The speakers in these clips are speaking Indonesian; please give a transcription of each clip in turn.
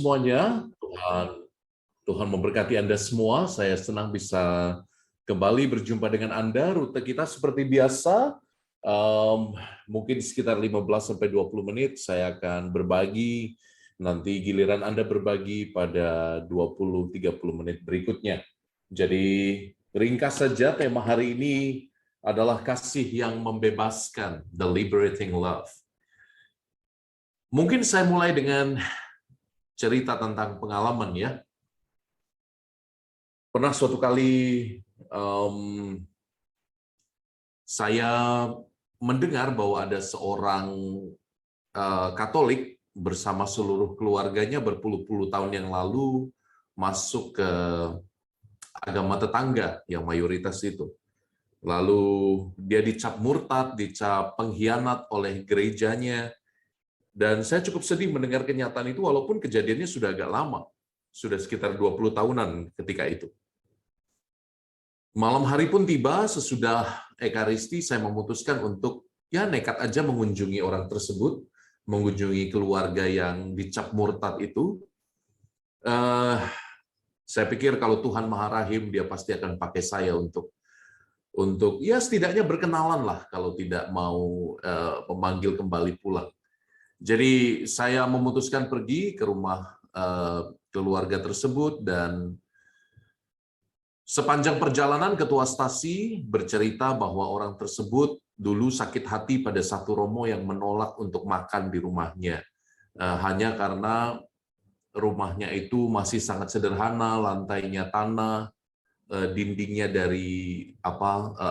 Semuanya, Tuhan memberkati Anda semua. Saya senang bisa kembali berjumpa dengan Anda. Rute kita seperti biasa, mungkin sekitar 15-20 menit saya akan berbagi. Nanti giliran Anda berbagi pada 20-30 menit berikutnya. Jadi ringkas saja, tema hari ini adalah kasih yang membebaskan, the liberating love. Mungkin saya mulai dengan cerita tentang pengalaman ya. Pernah suatu kali saya mendengar bahwa ada seorang Katolik bersama seluruh keluarganya berpuluh-puluh tahun yang lalu masuk ke agama tetangga yang mayoritas itu. Lalu dia dicap murtad, dicap pengkhianat oleh gerejanya. Dan saya cukup sedih mendengar kenyataan itu walaupun kejadiannya sudah agak lama. Sudah sekitar 20 tahunan ketika itu. Malam hari pun tiba, sesudah Ekaristi saya memutuskan untuk ya nekat aja mengunjungi orang tersebut, mengunjungi keluarga yang dicap murtad itu. Saya pikir kalau Tuhan Maha Rahim, dia pasti akan pakai saya untuk ya setidaknya berkenalan lah kalau tidak mau memanggil kembali pulang. Jadi saya memutuskan pergi ke rumah keluarga tersebut dan sepanjang perjalanan ketua stasi bercerita bahwa orang tersebut dulu sakit hati pada satu romo yang menolak untuk makan di rumahnya. Hanya karena rumahnya itu masih sangat sederhana, lantainya tanah, dindingnya dari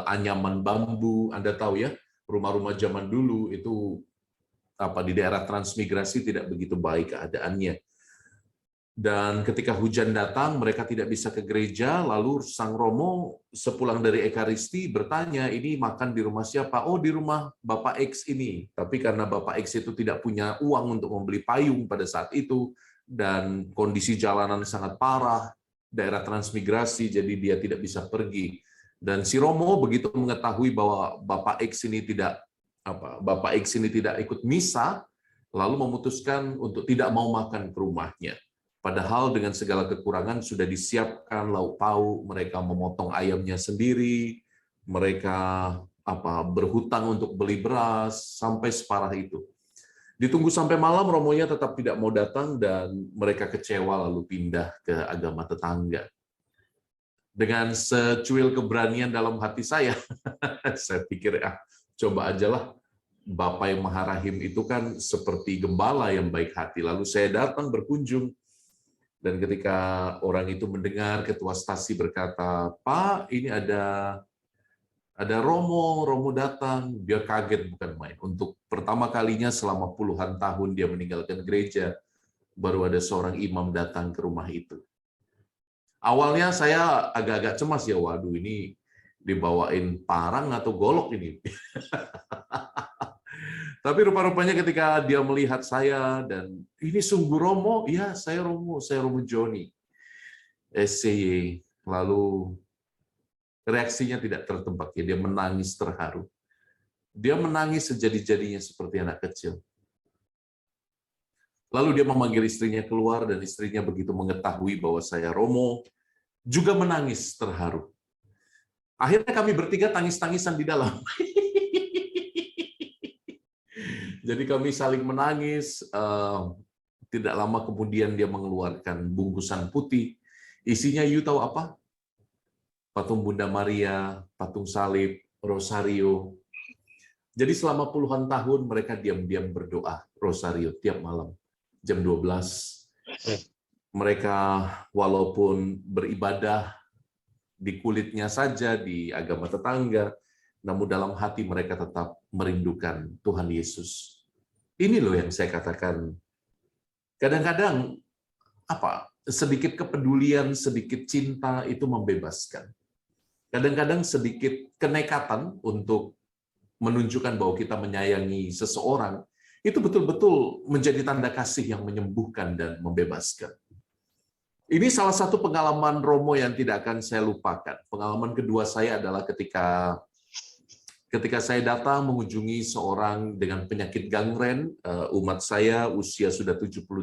anyaman bambu. Anda tahu ya, rumah-rumah zaman dulu itu di daerah transmigrasi tidak begitu baik keadaannya. Dan ketika hujan datang, mereka tidak bisa ke gereja, lalu sang romo sepulang dari Ekaristi bertanya, ini makan di rumah siapa? Oh, di rumah Bapak X ini. Tapi karena Bapak X itu tidak punya uang untuk membeli payung pada saat itu, dan kondisi jalanan sangat parah, daerah transmigrasi, jadi dia tidak bisa pergi. Dan si romo begitu mengetahui bahwa Bapak X ini tidak ikut misa, lalu memutuskan untuk tidak mau makan ke rumahnya. Padahal dengan segala kekurangan sudah disiapkan lauk pauk, mereka memotong ayamnya sendiri, mereka berhutang untuk beli beras, sampai separah itu. Ditunggu sampai malam, romonya tetap tidak mau datang dan mereka kecewa lalu pindah ke agama tetangga. Dengan secuil keberanian dalam hati saya, saya pikir coba aja lah, Bapak yang Maha Rahim itu kan seperti gembala yang baik hati. Lalu saya datang berkunjung, dan ketika orang itu mendengar ketua stasi berkata, Pak, ini ada Romo datang. Dia kaget bukan main. Untuk pertama kalinya selama puluhan tahun dia meninggalkan gereja, baru ada seorang imam datang ke rumah itu. Awalnya saya agak-agak cemas ya, waduh ini dibawain parang atau golok ini. Tapi rupa-rupanya ketika dia melihat saya dan ini sungguh Romo, ya saya Romo Joni, SCY. Lalu reaksinya tidak tertebak ya, dia menangis terharu. Dia menangis sejadi-jadinya seperti anak kecil. Lalu dia memanggil istrinya keluar dan istrinya begitu mengetahui bahwa saya Romo, juga menangis terharu. Akhirnya kami bertiga tangis-tangisan di dalam. Jadi kami saling menangis. Tidak lama kemudian dia mengeluarkan bungkusan putih. Isinya you tahu apa? Patung Bunda Maria, patung salib, rosario. Jadi selama puluhan tahun mereka diam-diam berdoa rosario tiap malam jam 12. Mereka walaupun beribadah di kulitnya saja di agama tetangga, namun dalam hati mereka tetap merindukan Tuhan Yesus. Ini loh yang saya katakan. Kadang-kadang sedikit kepedulian, sedikit cinta itu membebaskan. Kadang-kadang sedikit kenekatan untuk menunjukkan bahwa kita menyayangi seseorang, itu betul-betul menjadi tanda kasih yang menyembuhkan dan membebaskan. Ini salah satu pengalaman Romo yang tidak akan saya lupakan. Pengalaman kedua saya adalah ketika saya datang mengunjungi seorang dengan penyakit gangren, umat saya usia sudah 78,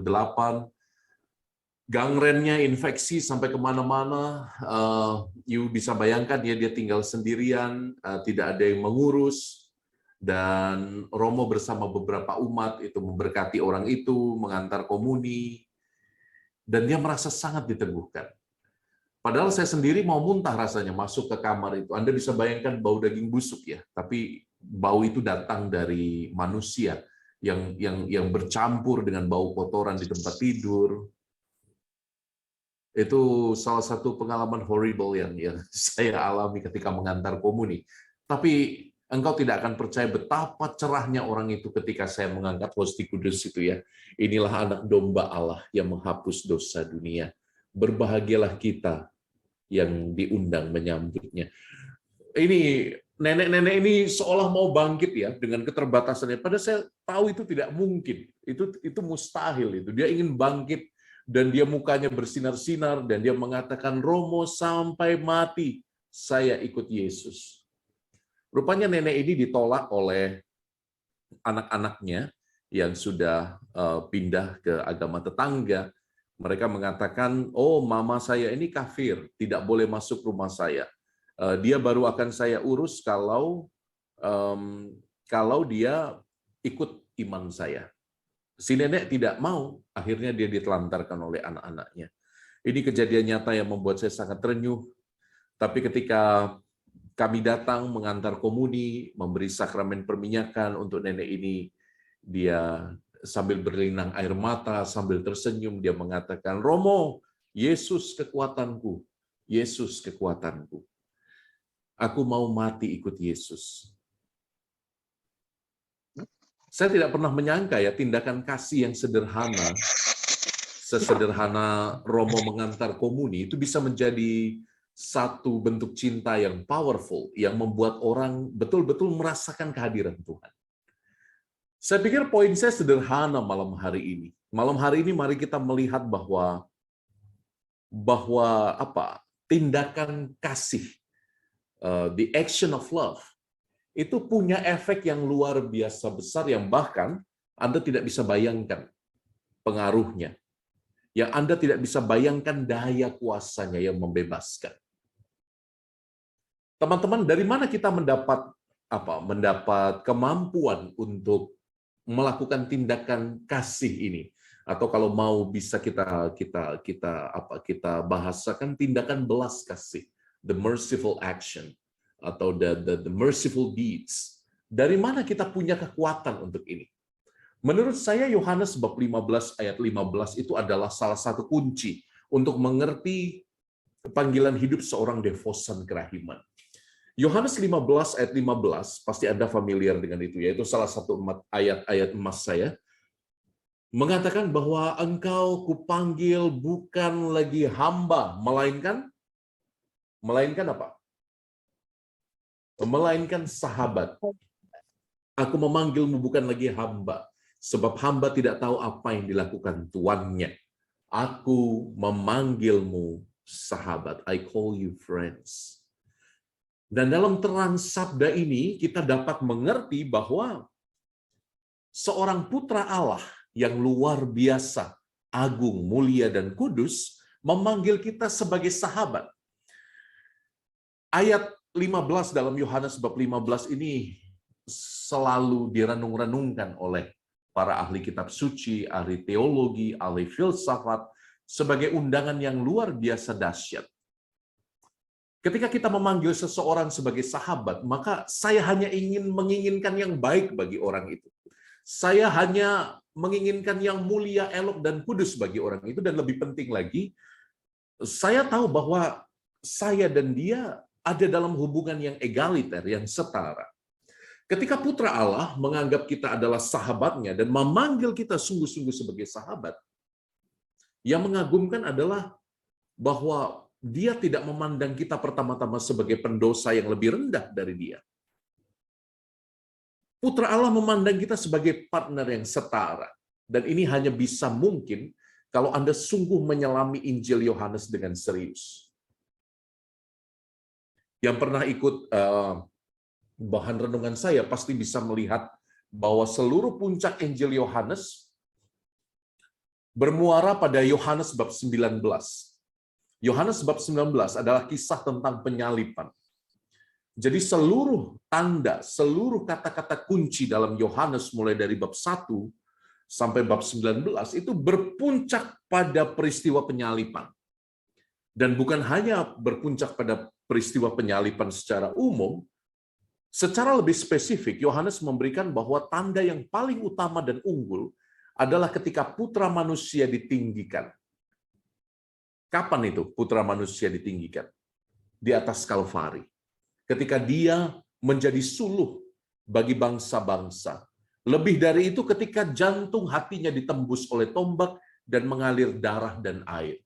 gangrennya infeksi sampai kemana-mana. You bisa bayangkan dia tinggal sendirian, tidak ada yang mengurus, dan Romo bersama beberapa umat itu memberkati orang itu, mengantar komuni, dan dia merasa sangat diteguhkan. Padahal saya sendiri mau muntah rasanya masuk ke kamar itu. Anda bisa bayangkan bau daging busuk ya, tapi bau itu datang dari manusia yang bercampur dengan bau kotoran di tempat tidur. Itu salah satu pengalaman horrible yang saya alami ketika mengantar komuni. Tapi engkau tidak akan percaya betapa cerahnya orang itu ketika saya mengangkat Hosti Kudus itu ya. Inilah anak domba Allah yang menghapus dosa dunia. Berbahagialah kita yang diundang menyambutnya. Ini nenek-nenek ini seolah mau bangkit ya dengan keterbatasannya. Padahal saya tahu itu tidak mungkin. Itu mustahil itu. Dia ingin bangkit dan dia mukanya bersinar-sinar dan dia mengatakan, Romo sampai mati saya ikut Yesus. Rupanya nenek ini ditolak oleh anak-anaknya yang sudah pindah ke agama tetangga. Mereka mengatakan, oh mama saya ini kafir, tidak boleh masuk rumah saya. Dia baru akan saya urus kalau dia ikut iman saya. Si nenek tidak mau, akhirnya dia ditelantarkan oleh anak-anaknya. Ini kejadian nyata yang membuat saya sangat terenyuh. Tapi ketika kami datang mengantar komuni, memberi sakramen perminyakan untuk nenek ini, dia sambil berlinang air mata, sambil tersenyum, dia mengatakan, Romo, Yesus kekuatanku, Yesus kekuatanku. Aku mau mati ikut Yesus. Saya tidak pernah menyangka ya tindakan kasih yang sederhana, sesederhana Romo mengantar komuni, itu bisa menjadi satu bentuk cinta yang powerful, yang membuat orang betul-betul merasakan kehadiran Tuhan. Saya pikir poin saya sederhana malam hari ini. Malam hari ini mari kita melihat bahwa tindakan kasih, the action of love, itu punya efek yang luar biasa besar yang bahkan Anda tidak bisa bayangkan pengaruhnya. Yang Anda tidak bisa bayangkan daya kuasanya yang membebaskan. Teman-teman, dari mana kita mendapat kemampuan untuk melakukan tindakan kasih ini, atau kalau mau bisa kita bahasakan tindakan belas kasih, the merciful action atau the merciful deeds. Dari mana kita punya kekuatan untuk ini? Menurut saya Yohanes bab 15 ayat 15 itu adalah salah satu kunci untuk mengerti panggilan hidup seorang devosan kerahiman. Yohanes 15 ayat 15, pasti Anda familiar dengan itu, yaitu salah satu ayat-ayat emas saya, mengatakan bahwa engkau kupanggil bukan lagi hamba, melainkan apa? Melainkan sahabat. Aku memanggilmu bukan lagi hamba, sebab hamba tidak tahu apa yang dilakukan tuannya. Aku memanggilmu sahabat. I call you friends. Dan dalam terang sabda ini kita dapat mengerti bahwa seorang putra Allah yang luar biasa, agung, mulia, dan kudus memanggil kita sebagai sahabat. Ayat 15 dalam Yohanes bab 15 ini selalu direnung-renungkan oleh para ahli kitab suci, ahli teologi, ahli filsafat, sebagai undangan yang luar biasa dahsyat. Ketika kita memanggil seseorang sebagai sahabat, maka saya hanya menginginkan yang baik bagi orang itu. Saya hanya menginginkan yang mulia, elok, dan kudus bagi orang itu. Dan lebih penting lagi, saya tahu bahwa saya dan dia ada dalam hubungan yang egaliter, yang setara. Ketika Putra Allah menganggap kita adalah sahabatnya dan memanggil kita sungguh-sungguh sebagai sahabat, yang mengagumkan adalah bahwa dia tidak memandang kita pertama-tama sebagai pendosa yang lebih rendah dari dia. Putra Allah memandang kita sebagai partner yang setara. Dan ini hanya bisa mungkin kalau Anda sungguh menyelami Injil Yohanes dengan serius. Yang pernah ikut bahan renungan saya pasti bisa melihat bahwa seluruh puncak Injil Yohanes bermuara pada Yohanes bab 19. Yohanes bab 19 adalah kisah tentang penyaliban. Jadi seluruh tanda, seluruh kata-kata kunci dalam Yohanes mulai dari bab 1 sampai bab 19 itu berpuncak pada peristiwa penyaliban. Dan bukan hanya berpuncak pada peristiwa penyaliban secara umum, secara lebih spesifik Yohanes memberikan bahwa tanda yang paling utama dan unggul adalah ketika putra manusia ditinggikan. Kapan itu putra manusia ditinggikan? Di atas Kalvari. Ketika dia menjadi suluh bagi bangsa-bangsa. Lebih dari itu ketika jantung hatinya ditembus oleh tombak dan mengalir darah dan air.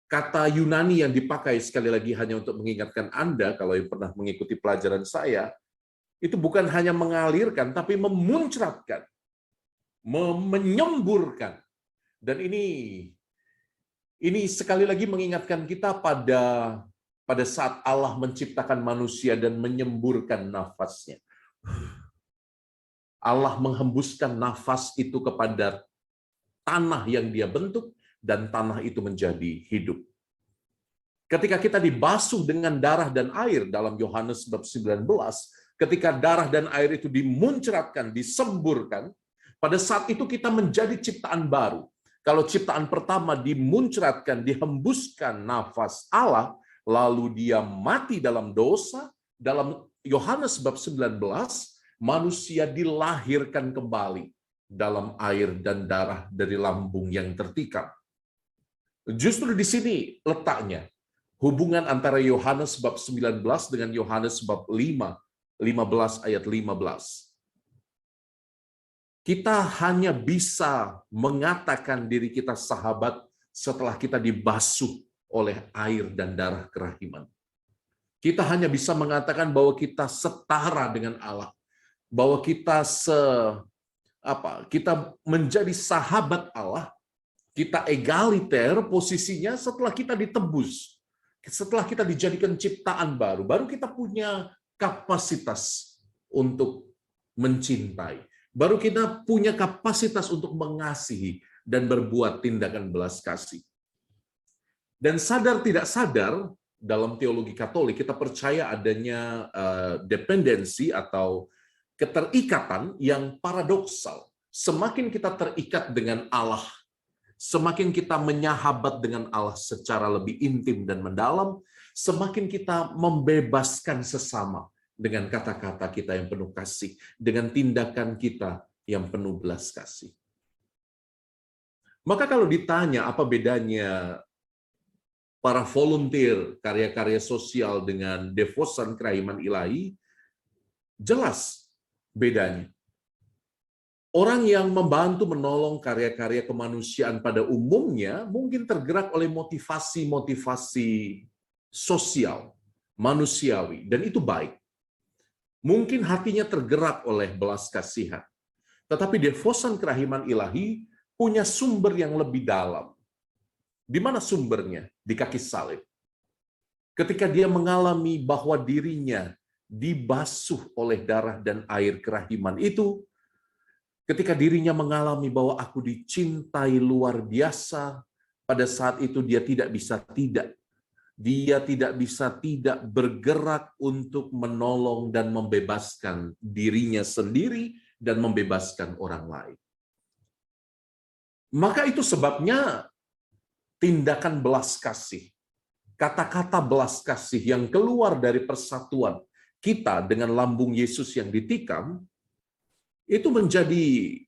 Kata Yunani yang dipakai sekali lagi hanya untuk mengingatkan Anda, kalau yang pernah mengikuti pelajaran saya, itu bukan hanya mengalirkan, tapi memuncratkan, menyemburkan. Dan ini sekali lagi mengingatkan kita pada saat Allah menciptakan manusia dan menyemburkan nafasnya. Allah menghembuskan nafas itu kepada tanah yang dia bentuk, dan tanah itu menjadi hidup. Ketika kita dibasuh dengan darah dan air dalam Yohanes bab 19, ketika darah dan air itu dimuncratkan, disemburkan, pada saat itu kita menjadi ciptaan baru. Kalau ciptaan pertama dimuncratkan, dihembuskan nafas Allah, lalu dia mati dalam dosa, dalam Yohanes bab 19, manusia dilahirkan kembali dalam air dan darah dari lambung yang tertikam. Justru di sini letaknya hubungan antara Yohanes bab 19 dengan Yohanes bab 15 ayat 15. Kita hanya bisa mengatakan diri kita sahabat setelah kita dibasuh oleh air dan darah kerahiman. Kita hanya bisa mengatakan bahwa kita setara dengan Allah, bahwa kita kita menjadi sahabat Allah, kita egaliter posisinya setelah kita ditebus, setelah kita dijadikan ciptaan baru, baru kita punya kapasitas untuk mencintai. Baru kita punya kapasitas untuk mengasihi dan berbuat tindakan belas kasih. Dan sadar tidak sadar, dalam teologi Katolik kita percaya adanya dependensi atau keterikatan yang paradoksal. Semakin kita terikat dengan Allah, semakin kita menyahabat dengan Allah secara lebih intim dan mendalam, semakin kita membebaskan sesama dengan kata-kata kita yang penuh kasih, dengan tindakan kita yang penuh belas kasih. Maka kalau ditanya apa bedanya para volunteer karya-karya sosial dengan devosan kerahiman ilahi, jelas bedanya. Orang yang membantu menolong karya-karya kemanusiaan pada umumnya mungkin tergerak oleh motivasi-motivasi sosial, manusiawi, dan itu baik. Mungkin hatinya tergerak oleh belas kasihan. Tetapi devosan kerahiman ilahi punya sumber yang lebih dalam. Di mana sumbernya? Di kaki salib. Ketika dia mengalami bahwa dirinya dibasuh oleh darah dan air kerahiman itu, ketika dirinya mengalami bahwa aku dicintai luar biasa, pada saat itu dia tidak bisa tidak. Dia tidak bisa tidak bergerak untuk menolong dan membebaskan dirinya sendiri dan membebaskan orang lain. Maka itu sebabnya tindakan belas kasih, kata-kata belas kasih yang keluar dari persatuan kita dengan lambung Yesus yang ditikam, itu menjadi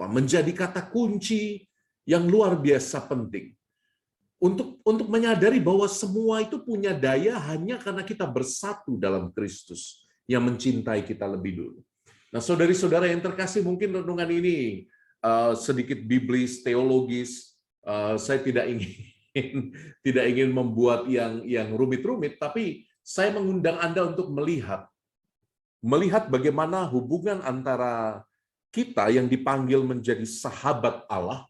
menjadi kata kunci yang luar biasa penting. Untuk menyadari bahwa semua itu punya daya hanya karena kita bersatu dalam Kristus yang mencintai kita lebih dulu. Nah, saudari-saudara yang terkasih, mungkin renungan ini sedikit biblis, teologis. Saya tidak ingin membuat yang rumit-rumit, tapi saya mengundang Anda untuk melihat bagaimana hubungan antara kita yang dipanggil menjadi sahabat Allah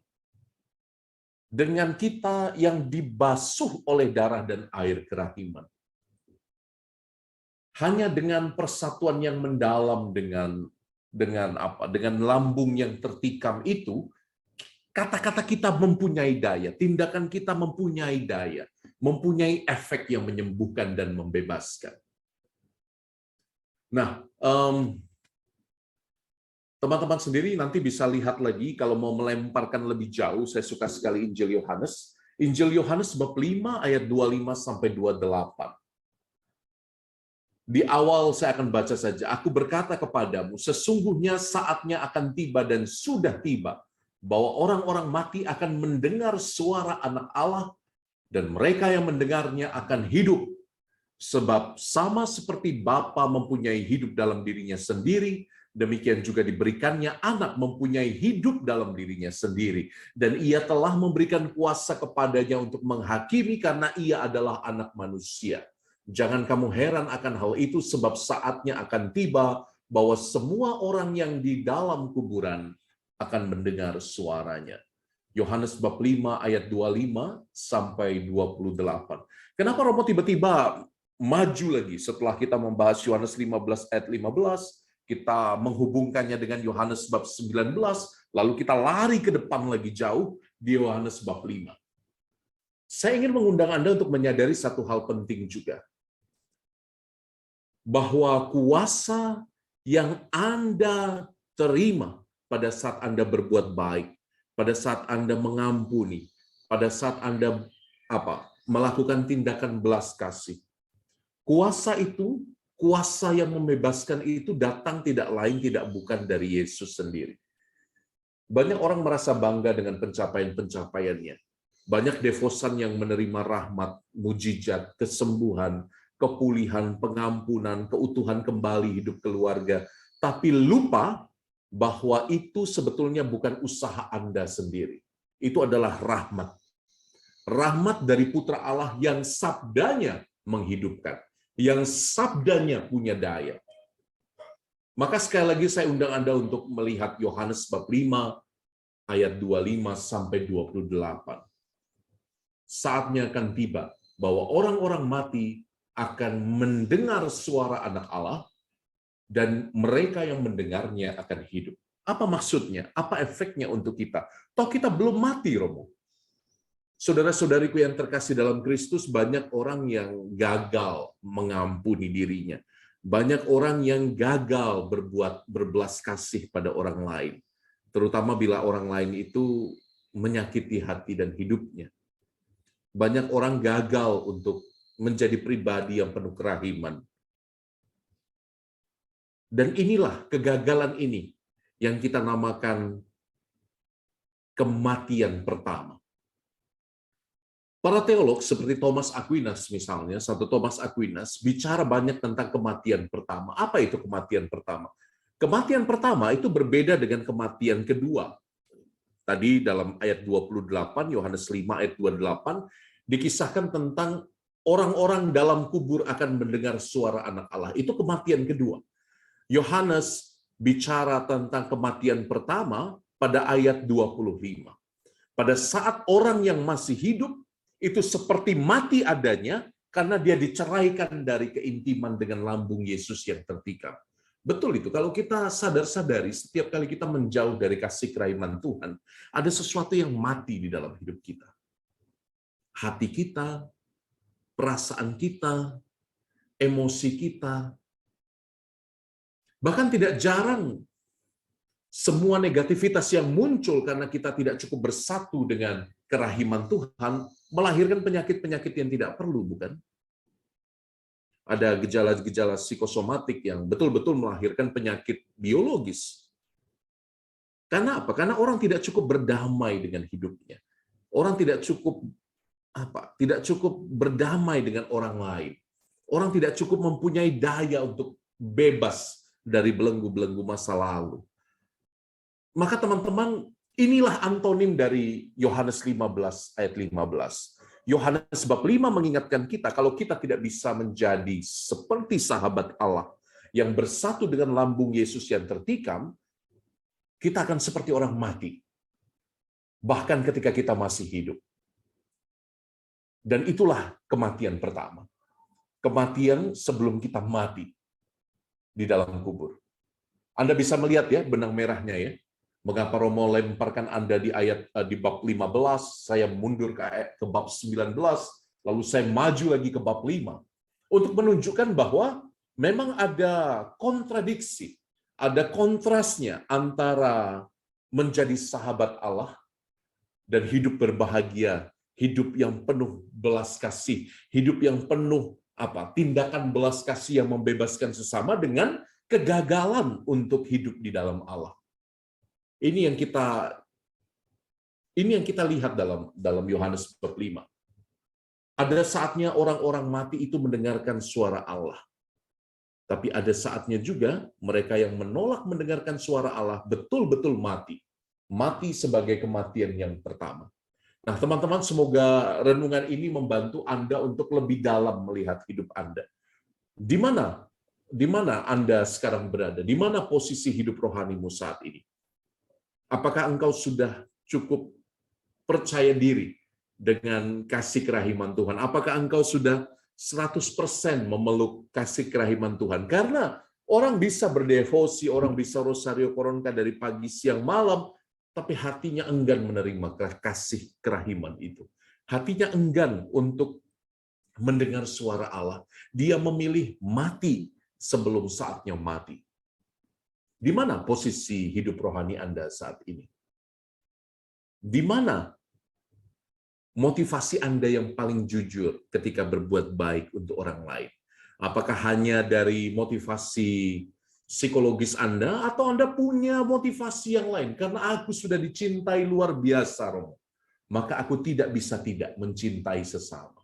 dengan kita yang dibasuh oleh darah dan air kerahiman. Hanya dengan persatuan yang mendalam dengan lambung yang tertikam itu, Kata-kata kita mempunyai daya, tindakan kita mempunyai daya, mempunyai efek yang menyembuhkan dan membebaskan. Nah, teman-teman sendiri nanti bisa lihat lagi, kalau mau melemparkan lebih jauh, saya suka sekali Injil Yohanes. Injil Yohanes bab 5 ayat 25 sampai 28. Di awal saya akan baca saja. Aku berkata kepadamu, sesungguhnya saatnya akan tiba dan sudah tiba, bahwa orang-orang mati akan mendengar suara Anak Allah, dan mereka yang mendengarnya akan hidup. Sebab sama seperti Bapa mempunyai hidup dalam dirinya sendiri, demikian juga diberikannya Anak mempunyai hidup dalam dirinya sendiri. Dan ia telah memberikan kuasa kepadanya untuk menghakimi karena ia adalah Anak manusia. Jangan kamu heran akan hal itu, sebab saatnya akan tiba bahwa semua orang yang di dalam kuburan akan mendengar suaranya. Yohanes bab 5 ayat 25 sampai 28. Kenapa Romo tiba-tiba maju lagi setelah kita membahas Yohanes 15 ayat 15, kita menghubungkannya dengan Yohanes bab 19, lalu kita lari ke depan lagi jauh di Yohanes bab 5. Saya ingin mengundang Anda untuk menyadari satu hal penting juga, bahwa kuasa yang Anda terima pada saat Anda berbuat baik, pada saat Anda mengampuni, pada saat Anda melakukan tindakan belas kasih, kuasa itu, kuasa yang membebaskan itu datang tidak lain tidak bukan dari Yesus sendiri. Banyak orang merasa bangga dengan pencapaian-pencapaiannya. Banyak devosan yang menerima rahmat, mujizat, kesembuhan, kepulihan, pengampunan, keutuhan kembali hidup keluarga, tapi lupa bahwa itu sebetulnya bukan usaha Anda sendiri. Itu adalah rahmat. Rahmat dari Putra Allah yang sabdanya menghidupkan, yang sabdanya punya daya. Maka sekali lagi saya undang Anda untuk melihat Yohanes bab 5 ayat 25 sampai 28. Saatnya akan tiba bahwa orang-orang mati akan mendengar suara Anak Allah, dan mereka yang mendengarnya akan hidup. Apa maksudnya? Apa efeknya untuk kita? Toh kita belum mati, Romo. Saudara-saudariku yang terkasih dalam Kristus, banyak orang yang gagal mengampuni dirinya. Banyak orang yang gagal berbelas kasih pada orang lain. Terutama bila orang lain itu menyakiti hati dan hidupnya. Banyak orang gagal untuk menjadi pribadi yang penuh kerahiman. Dan inilah kegagalan ini yang kita namakan kematian pertama. Para teolog seperti Thomas Aquinas misalnya, Santo Thomas Aquinas bicara banyak tentang kematian pertama. Apa itu kematian pertama? Kematian pertama itu berbeda dengan kematian kedua. Tadi dalam ayat 28, Yohanes 5 ayat 28, dikisahkan tentang orang-orang dalam kubur akan mendengar suara Anak Allah. Itu kematian kedua. Yohanes bicara tentang kematian pertama pada ayat 25. Pada saat orang yang masih hidup itu seperti mati adanya karena dia diceraikan dari keintiman dengan lambung Yesus yang tertikam. Betul itu. Kalau kita sadar-sadari, setiap kali kita menjauh dari kasih kerahiman Tuhan, ada sesuatu yang mati di dalam hidup kita. Hati kita, perasaan kita, emosi kita. Bahkan tidak jarang semua negativitas yang muncul karena kita tidak cukup bersatu dengan kerahiman Tuhan melahirkan penyakit-penyakit yang tidak perlu, bukan? Ada gejala-gejala psikosomatik yang betul-betul melahirkan penyakit biologis. Karena apa? Karena orang tidak cukup berdamai dengan hidupnya. Orang tidak cukup berdamai dengan orang lain. Orang tidak cukup mempunyai daya untuk bebas dari belenggu-belenggu masa lalu. Maka teman-teman, inilah antonim dari Yohanes 15 ayat 15. Yohanes bab 5 mengingatkan kita, kalau kita tidak bisa menjadi seperti sahabat Allah yang bersatu dengan lambung Yesus yang tertikam, kita akan seperti orang mati. Bahkan ketika kita masih hidup. Dan itulah kematian pertama. Kematian sebelum kita mati di dalam kubur. Anda bisa melihat ya benang merahnya ya. Mengapa Romo lemparkan Anda di bab 15, saya mundur ke bab 19, lalu saya maju lagi ke bab 5. Untuk menunjukkan bahwa memang ada kontradiksi, ada kontrasnya antara menjadi sahabat Allah dan hidup berbahagia, hidup yang penuh belas kasih, hidup yang penuh tindakan belas kasih yang membebaskan sesama dengan kegagalan untuk hidup di dalam Allah. Ini yang kita lihat dalam Yohanes bab 5. Ada saatnya orang-orang mati itu mendengarkan suara Allah. Tapi ada saatnya juga mereka yang menolak mendengarkan suara Allah betul-betul mati. Mati sebagai kematian yang pertama. Nah, teman-teman, semoga renungan ini membantu Anda untuk lebih dalam melihat hidup Anda. Di mana Anda sekarang berada? Di mana posisi hidup rohanimu saat ini? Apakah engkau sudah cukup percaya diri dengan kasih kerahiman Tuhan? Apakah engkau sudah 100% memeluk kasih kerahiman Tuhan? Karena orang bisa berdevosi, orang bisa rosario koronka dari pagi, siang, malam, tapi hatinya enggan menerima kasih kerahiman itu. Hatinya enggan untuk mendengar suara Allah. Dia memilih mati sebelum saatnya mati. Di mana posisi hidup rohani Anda saat ini? Di mana motivasi Anda yang paling jujur ketika berbuat baik untuk orang lain? Apakah hanya dari motivasi psikologis Anda, atau Anda punya motivasi yang lain? Karena aku sudah dicintai luar biasa, Romo, maka aku tidak bisa tidak mencintai sesama.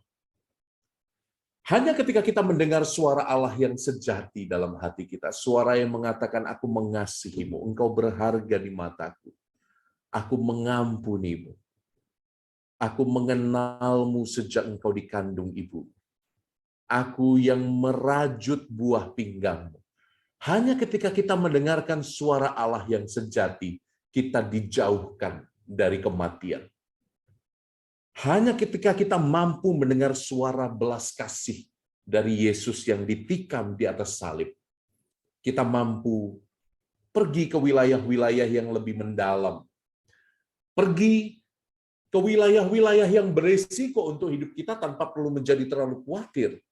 Hanya ketika kita mendengar suara Allah yang sejati dalam hati kita, suara yang mengatakan, aku mengasihimu, engkau berharga di mataku, aku mengampunimu, aku mengenalmu sejak engkau dikandung ibu, aku yang merajut buah pinggangmu. Hanya ketika kita mendengarkan suara Allah yang sejati, kita dijauhkan dari kematian. Hanya ketika kita mampu mendengar suara belas kasih dari Yesus yang ditikam di atas salib, kita mampu pergi ke wilayah-wilayah yang lebih mendalam. Pergi ke wilayah-wilayah yang beresiko untuk hidup kita tanpa perlu menjadi terlalu khawatir.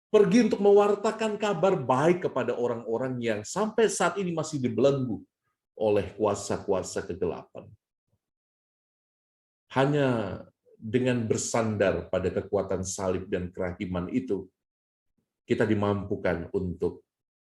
Pergi untuk mewartakan kabar baik kepada orang-orang yang sampai saat ini masih dibelenggu oleh kuasa-kuasa kegelapan. Hanya dengan bersandar pada kekuatan salib dan kerahiman itu, kita dimampukan untuk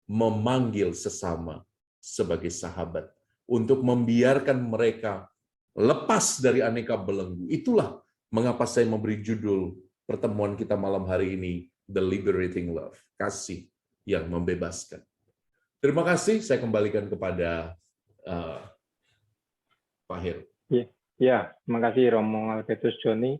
memanggil sesama sebagai sahabat, untuk membiarkan mereka lepas dari aneka belenggu. Itulah mengapa saya memberi judul pertemuan kita malam hari ini, The Liberating Love, kasih yang membebaskan. Terima kasih, saya kembalikan kepada Pak Heru. Ya, terima kasih Romo Albertus Joni.